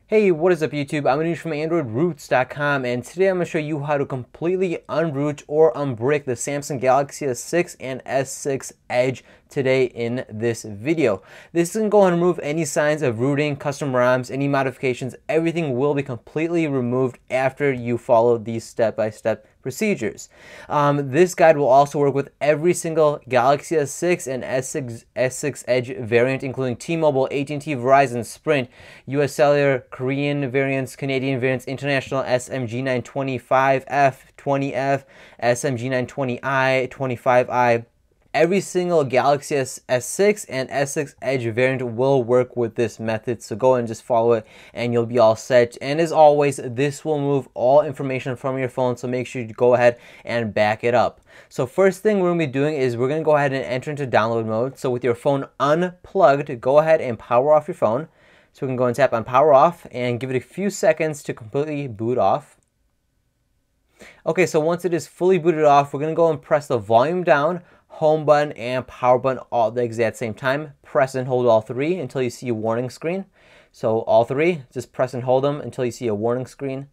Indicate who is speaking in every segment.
Speaker 1: Hey, what is up YouTube? I'm Anuj from AndroidRoots.com, and today I'm going to show you how to completely unroot or unbrick the Samsung Galaxy S6 and S6 Edge today in this video. This isn't going to remove any signs of rooting, custom ROMs, any modifications. Everything will be completely removed after you follow these step-by-step procedures. This guide will also work with every single Galaxy S6 and S6 Edge variant, including T-Mobile, AT&T, Verizon, Sprint, US Cellular, Korean variants, Canadian variants, international SMG925F, 20F, SMG920i, 25i. Every single Galaxy S6 and S6 Edge variant will work with this method, so go and just follow it and you'll be all set. And as always, this will remove all information from your phone, so make sure you go ahead and back it up. So first thing we're going to be doing is we're going to go ahead and enter into download mode. So with your phone unplugged, go ahead and power off your phone. So we can go and tap on power off and give it a few seconds to completely boot off. Okay, so once it is fully booted off, we're going to go and press the volume down, home button, and power button all at the exact same time. Press and hold all three until you see a warning screen. So all three, just press and hold them until you see a warning screen.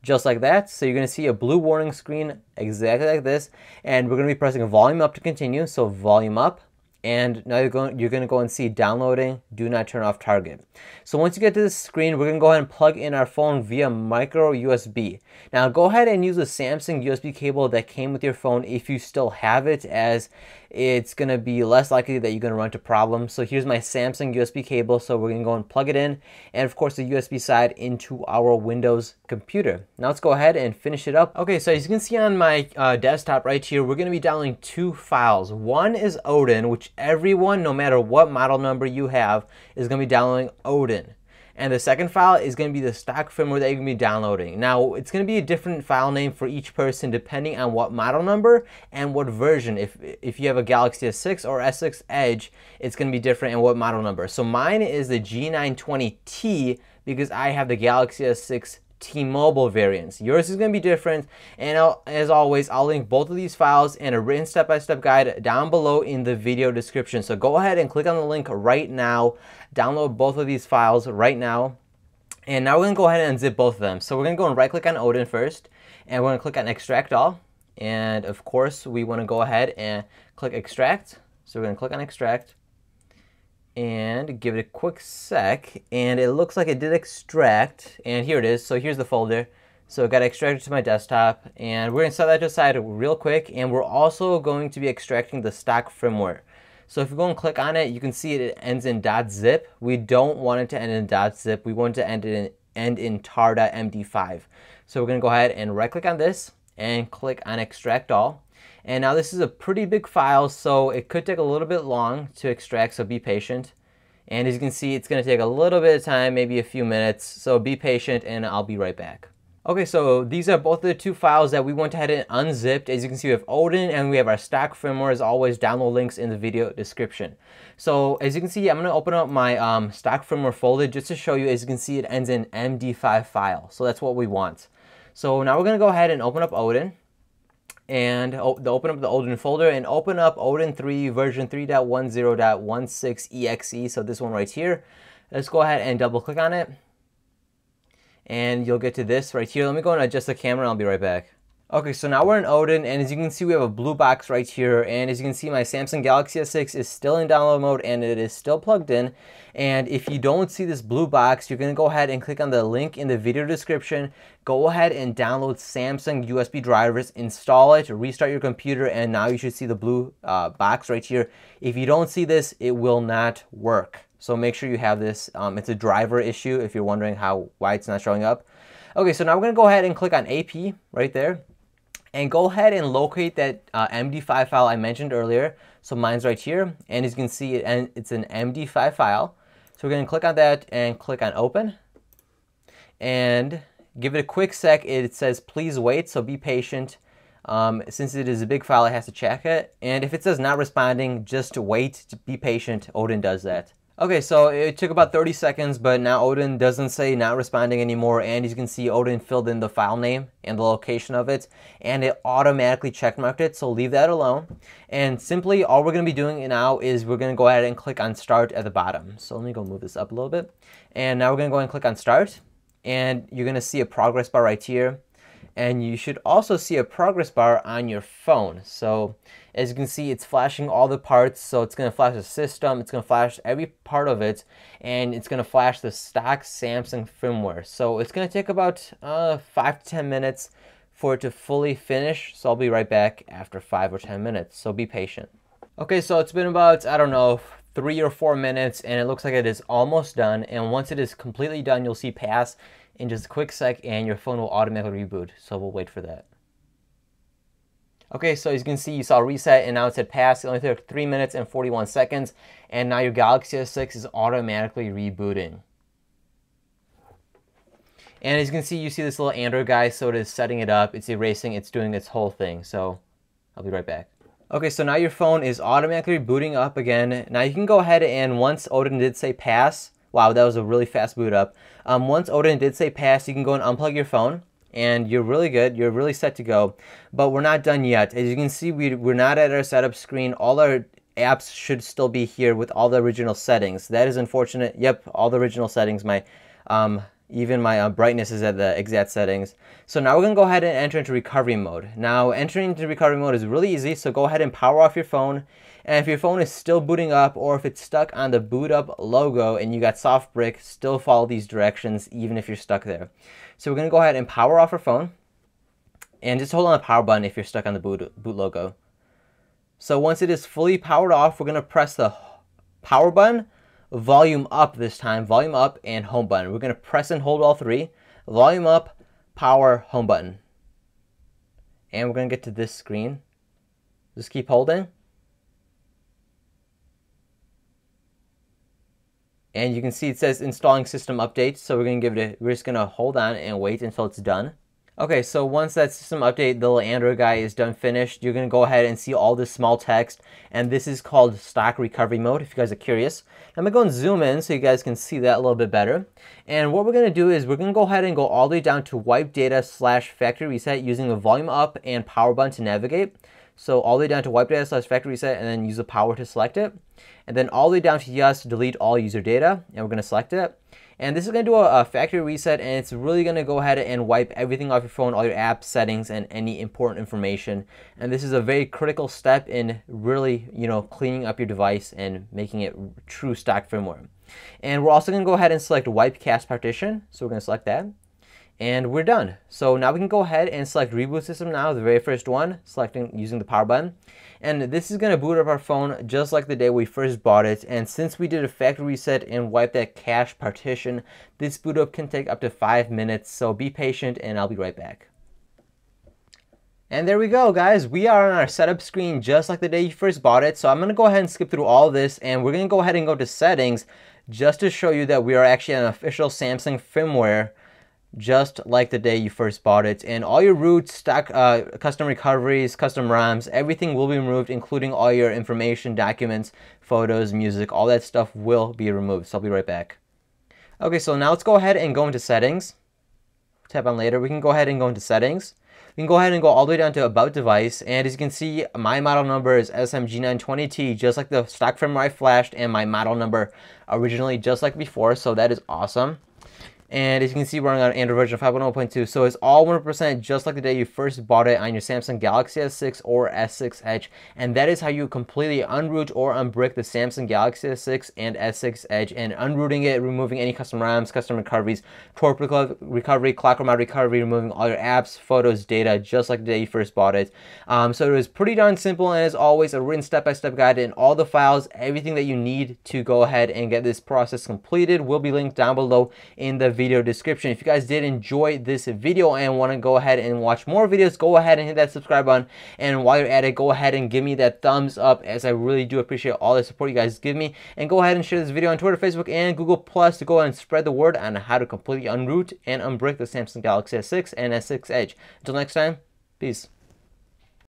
Speaker 1: Just like that. So you're going to see a blue warning screen exactly like this. And we're going to be pressing volume up to continue. So volume up. And now you're going to go and see downloading, do not turn off target. So once you get to this screen, we're going to go ahead and plug in our phone via micro USB. Now go ahead and use a Samsung USB cable that came with your phone if you still have it, as it's going to be less likely that you're going to run into problems. So here's my Samsung USB cable. So we're going to go and plug it in, and of course the USB side into our Windows computer. Now let's go ahead and finish it up. Okay, so as you can see on my desktop right here, we're going to be downloading two files. One is Odin, which everyone, no matter what model number you have, is going to be downloading Odin. And the second file is going to be the stock firmware that you're going to be downloading. Now, it's going to be a different file name for each person depending on what model number and what version. If you have a Galaxy S6 or S6 Edge, it's going to be different in what model number. So mine is the G920T because I have the Galaxy S6 T-Mobile variants. Yours is going to be different, and as always, I'll link both of these files and a written step-by-step guide down below in the video description. So go ahead and click on the link right now, download both of these files right now, and now we're going to go ahead and unzip both of them. So we're going to go and right-click on Odin first, and we're going to click on Extract All, and of course, we want to go ahead and click Extract. So we're going to click on Extract, and give it a quick sec, and it looks like it did extract, and here it is. So here's the folder. So it got extracted to my desktop, and we're going to set that to the side real quick, and we're also going to be extracting the stock firmware. So if you go and click on it, you can see it ends in .zip. We don't want it to end in .zip. We want it to end in tar.md5. So we're going to go ahead and right click on this and click on Extract All. And now this is a pretty big file, so it could take a little bit long to extract, so be patient. And as you can see, it's going to take a little bit of time, maybe a few minutes, so be patient and I'll be right back. Okay, so these are both the two files that we went ahead and unzipped. As you can see, we have Odin and we have our stock firmware. As always, download links in the video description. So as you can see, I'm going to open up my stock firmware folder just to show you. As you can see, it ends in MD5 file, so that's what we want. So now we're going to go ahead and open up Odin. And open up the Odin folder and open up Odin 3 version 3.10.16 exe. So this one right here. Let's go ahead and double click on it. And you'll get to this right here. Let me go and adjust the camera and I'll be right back. Okay, so now we're in Odin, and as you can see, we have a blue box right here, and as you can see, my Samsung Galaxy S6 is still in download mode, and it is still plugged in. And if you don't see this blue box, you're going to go ahead and click on the link in the video description. Go ahead and download Samsung USB drivers, install it, restart your computer, and now you should see the blue box right here. If you don't see this, it will not work. So make sure you have this. It's a driver issue if you're wondering why it's not showing up. Okay, so now we're going to go ahead and click on AP right there. And go ahead and locate that MD5 file I mentioned earlier. So mine's right here, and as you can see, it's an MD5 file. So we're going to click on that and click on Open. And give it a quick sec. It says please wait, so be patient. Since it is a big file, it has to check it. And if it says not responding, just wait, be patient. Odin does that. Okay, so it took about 30 seconds, but now Odin doesn't say not responding anymore, and as you can see, Odin filled in the file name and the location of it, and it automatically checkmarked it, so leave that alone. And simply, all we're going to be doing now is we're going to go ahead and click on Start at the bottom. So let me go move this up a little bit. And now we're going to go ahead and click on Start, and you're going to see a progress bar right here. And you should also see a progress bar on your phone. So as you can see, it's flashing all the parts. So it's going to flash the system, it's going to flash every part of it, and it's going to flash the stock Samsung firmware. So it's going to take about 5 to 10 minutes for it to fully finish. So I'll be right back after 5 or 10 minutes. So be patient. Okay, so it's been about, I don't know, 3 or 4 minutes, and it looks like it is almost done. And once it is completely done, you'll see pass in just a quick sec, and your phone will automatically reboot. So we'll wait for that. Okay, so as you can see, you saw reset, and now it said pass. It only took 3 minutes and 41 seconds, and now your Galaxy S6 is automatically rebooting. And as you can see, you see this little Android guy, so it is setting it up, it's erasing, it's doing its whole thing. So I'll be right back. Okay, so now your phone is automatically booting up again. Now you can go ahead and, once Odin did say pass, wow, that was a really fast boot up. Once Odin did say pass, you can go and unplug your phone, and you're really good. You're really set to go. But we're not done yet. As you can see, we're not at our setup screen. All our apps should still be here with all the original settings. That is unfortunate. Yep, all the original settings. Even my brightness is at the exact settings. So now we're going to go ahead and enter into recovery mode. Now, entering into recovery mode is really easy. So go ahead and power off your phone. And if your phone is still booting up, or if it's stuck on the boot up logo and you got soft brick, still follow these directions even if you're stuck there. So we're going to go ahead and power off our phone, and just hold on the power button if you're stuck on the boot logo. So once it is fully powered off, we're going to press the power button, volume up this time, volume up, and home button. We're going to press and hold all three, volume up, power, home button. And we're going to get to this screen. Just keep holding. And you can see it says installing system update. So we're just gonna hold on and wait until it's done. Okay, so once that system update, the little Android guy is done finished, you're gonna go ahead and see all this small text, and this is called stock recovery mode, if you guys are curious. I'm gonna go and zoom in so you guys can see that a little bit better. And what we're gonna do is we're gonna go ahead and go all the way down to wipe data / factory reset using the volume up and power button to navigate. So all the way down to wipe data / factory reset, and then use the power to select it. And then all the way down to yes, delete all user data, and we're going to select it. And this is going to do a factory reset, and it's really going to go ahead and wipe everything off your phone, all your apps, settings, and any important information. And this is a very critical step in really, cleaning up your device and making it true stock firmware. And we're also going to go ahead and select wipe cache partition. So we're going to select that. And we're done. So now we can go ahead and select reboot system now, the very first one, selecting using the power button. And this is going to boot up our phone just like the day we first bought it. And since we did a factory reset and wipe that cache partition, this boot up can take up to 5 minutes. So be patient, and I'll be right back. And there we go, guys. We are on our setup screen just like the day you first bought it. So I'm going to go ahead and skip through all of this, and we're going to go ahead and go to settings just to show you that we are actually an official Samsung firmware, just like the day you first bought it. And all your roots, stock, custom recoveries, custom ROMs, everything will be removed, including all your information, documents, photos, music, all that stuff will be removed. So I'll be right back. Okay, so now let's go ahead and go into settings. Tap on later. We can go ahead and go into settings. We can go ahead and go all the way down to about device. And as you can see, my model number is SMG920T, just like the stock firmware I flashed, and my model number originally just like before. So that is awesome. And as you can see, we're running on Android version 5.0.2, so it's all 100% just like the day you first bought it on your Samsung Galaxy S6 or S6 Edge. And that is how you completely unroot or unbrick the Samsung Galaxy S6 and S6 Edge, and unrooting it, removing any custom ROMs, custom recoveries, torque recovery, clock remote recovery, removing all your apps, photos, data, just like the day you first bought it. So it was pretty darn simple, and as always, a written step-by-step guide in all the files, everything that you need to go ahead and get this process completed will be linked down below in the video description. If you guys did enjoy this video and want to go ahead and watch more videos, go ahead and hit that subscribe button, and while you're at it, go ahead and give me that thumbs up, as I really do appreciate all the support you guys give me. And go ahead and share this video on Twitter, Facebook, and Google Plus to go ahead and spread the word on how to completely unroot and unbrick the Samsung Galaxy S6 and S6 Edge. Until next time, peace.